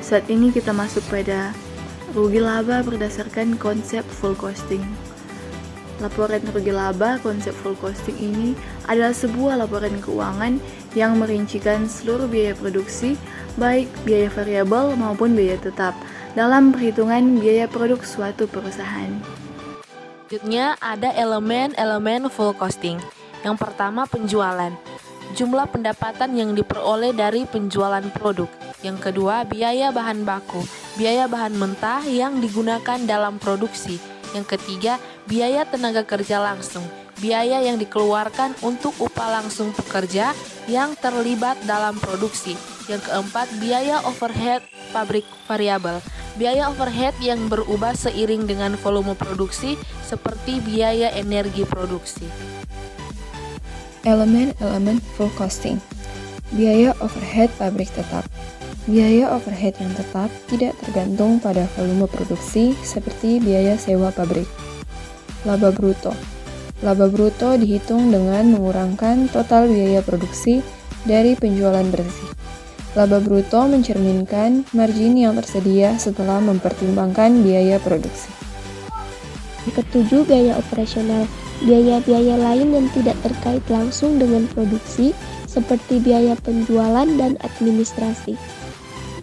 Saat ini kita masuk pada rugi laba berdasarkan konsep full costing. Laporan rugi laba konsep full costing ini adalah sebuah laporan keuangan yang merincikan seluruh biaya produksi, baik biaya variabel maupun biaya tetap, dalam perhitungan biaya produk suatu perusahaan. Selanjutnya ada elemen-elemen full costing. Yang pertama penjualan. Jumlah pendapatan yang diperoleh dari penjualan produk. Yang kedua, biaya bahan baku, biaya bahan mentah yang digunakan dalam produksi. Yang ketiga, biaya tenaga kerja langsung, biaya yang dikeluarkan untuk upah langsung pekerja yang terlibat dalam produksi. Yang keempat, biaya overhead pabrik variabel, biaya overhead yang berubah seiring dengan volume produksi seperti biaya energi produksi. Elemen-elemen full costing. Biaya overhead pabrik tetap. Biaya overhead yang tetap tidak tergantung pada volume produksi seperti biaya sewa pabrik. Laba bruto. Laba bruto dihitung dengan mengurangkan total biaya produksi dari penjualan bersih. Laba bruto mencerminkan margin yang tersedia setelah mempertimbangkan biaya produksi. Ketujuh, biaya operasional. Biaya-biaya lain yang tidak terkait langsung dengan produksi seperti biaya penjualan dan administrasi.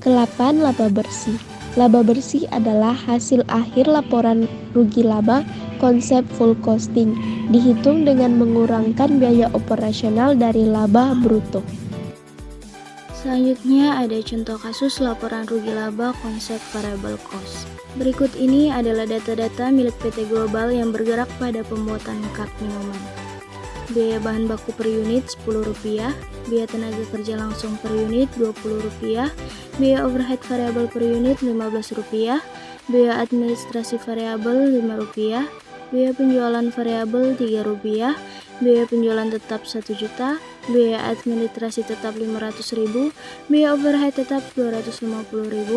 Ke-8, laba bersih. Laba bersih adalah hasil akhir laporan rugi laba konsep full costing, dihitung dengan mengurangkan biaya operasional dari laba bruto. Selanjutnya ada contoh kasus laporan rugi laba konsep variable cost. Berikut ini adalah data-data milik PT Global yang bergerak pada pembuatan cup minuman. Biaya bahan baku per unit Rp10, biaya tenaga kerja langsung per unit Rp20, biaya overhead variabel per unit Rp15, biaya administrasi variabel Rp5, biaya penjualan variabel Rp3, biaya penjualan tetap Rp1 juta, biaya administrasi tetap Rp500.000, biaya overhead tetap Rp250.000,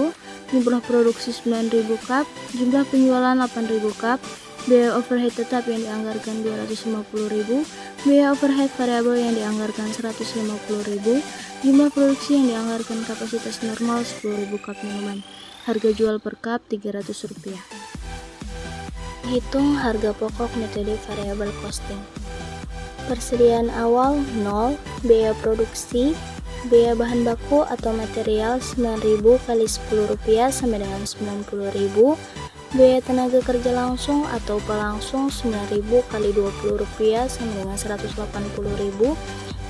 jumlah produksi 9.000 cup, jumlah penjualan 8.000 cup, biaya overhead tetap yang dianggarkan Rp250.000, biaya overhead variabel yang dianggarkan Rp150.000, jumlah produksi yang dianggarkan kapasitas normal 10.000 cup minuman, harga jual per cup Rp300. Hitung harga pokok metode variable costing. Persediaan awal 0, biaya produksi, biaya bahan baku atau material 9.000 kali Rp10 sama dengan Rp90.000, biaya tenaga kerja langsung atau upah langsung 9.000 kali Rp20 sama dengan Rp180.000,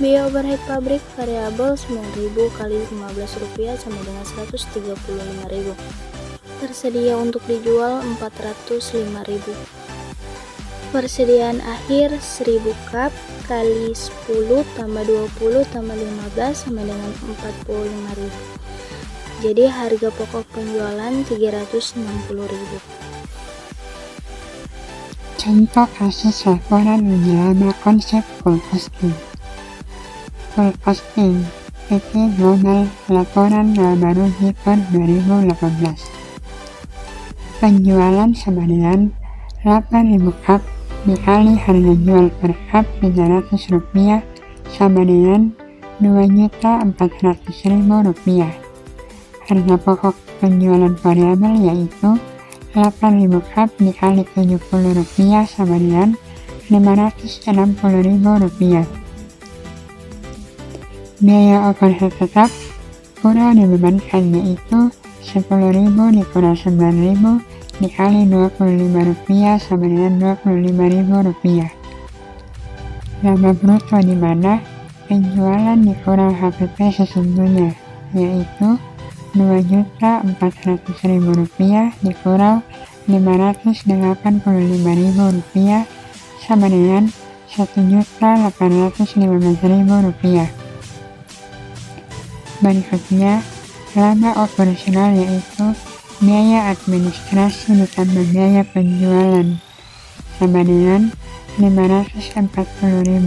biaya overhead pabrik variabel 9.000 kali Rp15 sama dengan Rp135.000. Tersedia untuk dijual Rp405.000. Persediaan akhir 1000 cup kali 10 tambah 20 tambah 15 sama dengan Rp45.000. Jadi harga pokok penjualan Rp360.000. Contoh kasus laporan rugi laba konsep full costing. Full costing PT Global laporan laba rugi per 2018. Penjualan sama dengan 8.000 cup dikali harga jual per cup Rp300 sama dengan Rp2.400.000. Harga pokok penjualan variabel yaitu 8.000 cup dikali Rp70 sama dengan Rp560.000. Biaya overhead tetap kurang dibebankan yaitu 10.000 dikurang 9.000 dikali Rp25 sama dengan Rp25.000. Laba bruto di mana penjualan dikurang HPP sesungguhnya yaitu Rp2.400.000 dikurang Rp585.000 sama dengan Rp1.815.000. Berikutnya, laba operasional yaitu biaya administrasi ditambah biaya penjualan sama dengan Rp540.000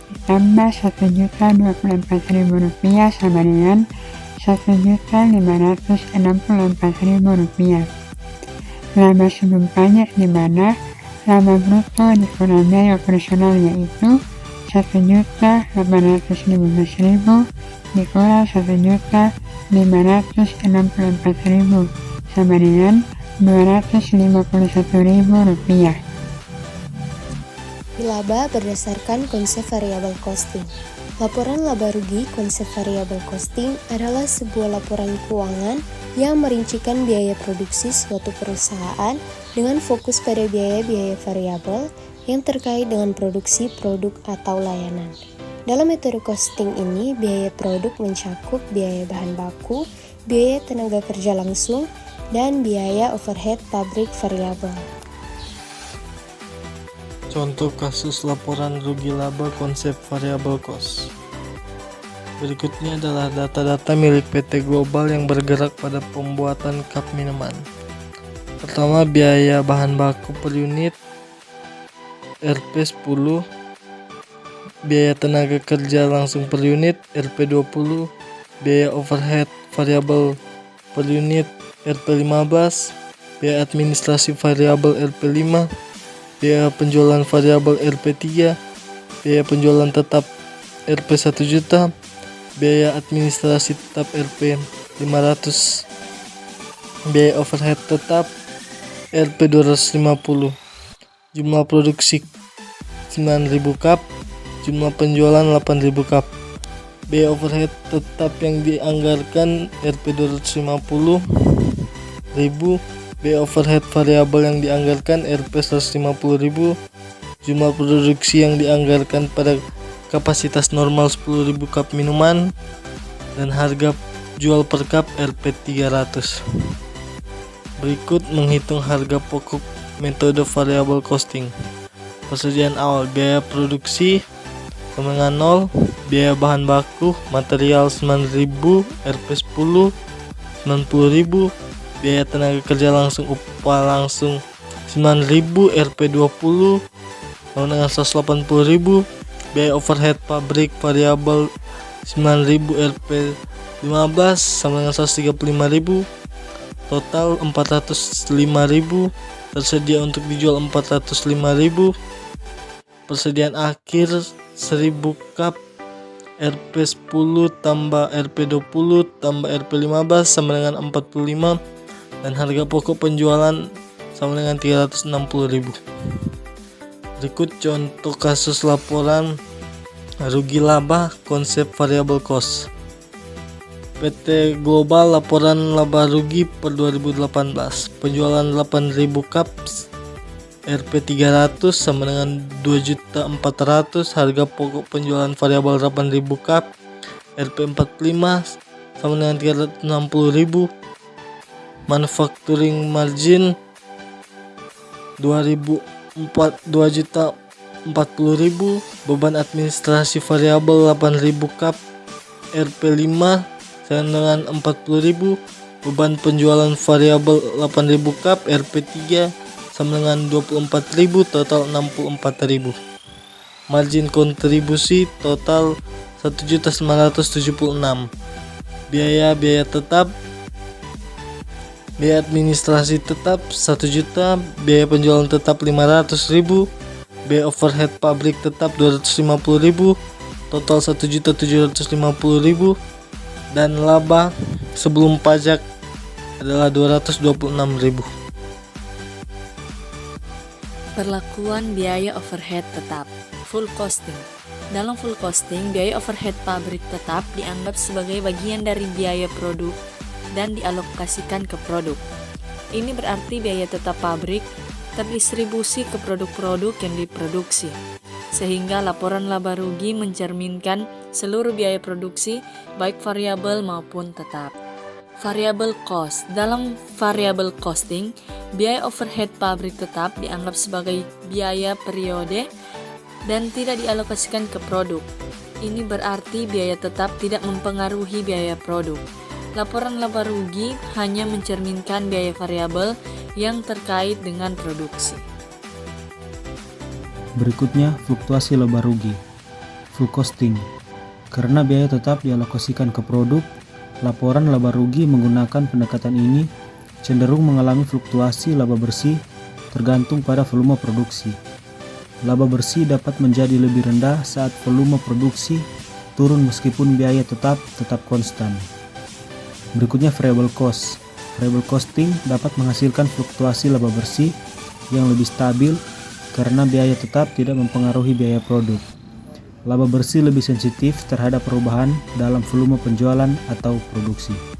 ditambah Rp1.024.000 sama dengan Rp1.564.000. Laba sebelum pajak di mana laba bruto dikurang biaya operasional yaitu Rp1.815.000 dikurang 564.000 sama dengan Rp251.000. Laba berdasarkan konsep variable costing. Laporan laba rugi konsep variable costing adalah sebuah laporan keuangan yang merincikan biaya produksi suatu perusahaan dengan fokus pada biaya-biaya variabel yang terkait dengan produksi produk atau layanan. Dalam metode costing ini, biaya produk mencakup biaya bahan baku, biaya tenaga kerja langsung, dan biaya overhead pabrik variabel. Contoh kasus laporan rugi laba konsep variable cost. Berikutnya adalah data-data milik PT Global yang bergerak pada pembuatan cup minuman. Pertama, biaya bahan baku per unit Rp10, biaya tenaga kerja langsung per unit Rp20, biaya overhead variabel per unit Rp15, biaya administrasi variabel Rp5, biaya penjualan variabel Rp3, biaya penjualan tetap Rp1 juta, biaya administrasi tetap Rp500, biaya overhead tetap Rp250, jumlah produksi 9.000 cup, jumlah penjualan 8.000 cup, biaya overhead tetap yang dianggarkan Rp250.000, biaya overhead variabel yang dianggarkan Rp150.000, jumlah produksi yang dianggarkan pada kapasitas normal 10.000 cup minuman, dan harga jual per cup Rp300. Berikut menghitung harga pokok metode variable costing. Persediaan awal, biaya produksi sama dengan 0, biaya bahan baku material 9.000 Rp10 90.000, biaya tenaga kerja langsung upah langsung 9.000 Rp20 sama dengan 180.000, biaya overhead pabrik variabel 9.000 Rp15 sama dengan 135.000, total 405.000, tersedia untuk dijual 405.000, persediaan akhir 1.000 cup Rp10 tambah Rp20 tambah Rp15 sama dengan 45, dan harga pokok penjualan sama dengan 360.000. Berikut contoh kasus laporan rugi laba konsep variable cost. PT Global laporan laba rugi per 2018, penjualan 8.000 cup Rp300 sama dengan 2.400.000, harga pokok penjualan variabel 8.000 cup Rp45 sama dengan 360.000, manufacturing margin 2.040.000, beban administrasi variabel 8.000 cup Rp5 sama dengan 40.000, beban penjualan variabel 8.000 cup Rp3 sama dengan 24.000, total 64.000. Margin kontribusi total 1.976. Biaya tetap, biaya administrasi tetap 1 juta, biaya penjualan tetap 500.000, biaya overhead pabrik tetap 250.000, total 1.750.000, dan laba sebelum pajak adalah 226.000. Perlakuan biaya overhead tetap, full costing. Dalam full costing, biaya overhead pabrik tetap dianggap sebagai bagian dari biaya produk dan dialokasikan ke produk. Ini berarti biaya tetap pabrik terdistribusi ke produk-produk yang diproduksi, sehingga laporan laba rugi mencerminkan seluruh biaya produksi, baik variabel maupun tetap. Variable cost. Dalam variable costing, biaya overhead pabrik tetap dianggap sebagai biaya periode dan tidak dialokasikan ke produk. Ini berarti biaya tetap tidak mempengaruhi biaya produk. Laporan laba rugi hanya mencerminkan biaya variabel yang terkait dengan produksi. Berikutnya, fluktuasi laba rugi. Full costing. Karena biaya tetap dialokasikan ke produk, laporan laba rugi menggunakan pendekatan ini cenderung mengalami fluktuasi laba bersih tergantung pada volume produksi. Laba bersih dapat menjadi lebih rendah saat volume produksi turun meskipun biaya tetap konstan. Berikutnya variable cost. Variable costing dapat menghasilkan fluktuasi laba bersih yang lebih stabil karena biaya tetap tidak mempengaruhi biaya produk. Laba bersih lebih sensitif terhadap perubahan dalam volume penjualan atau produksi.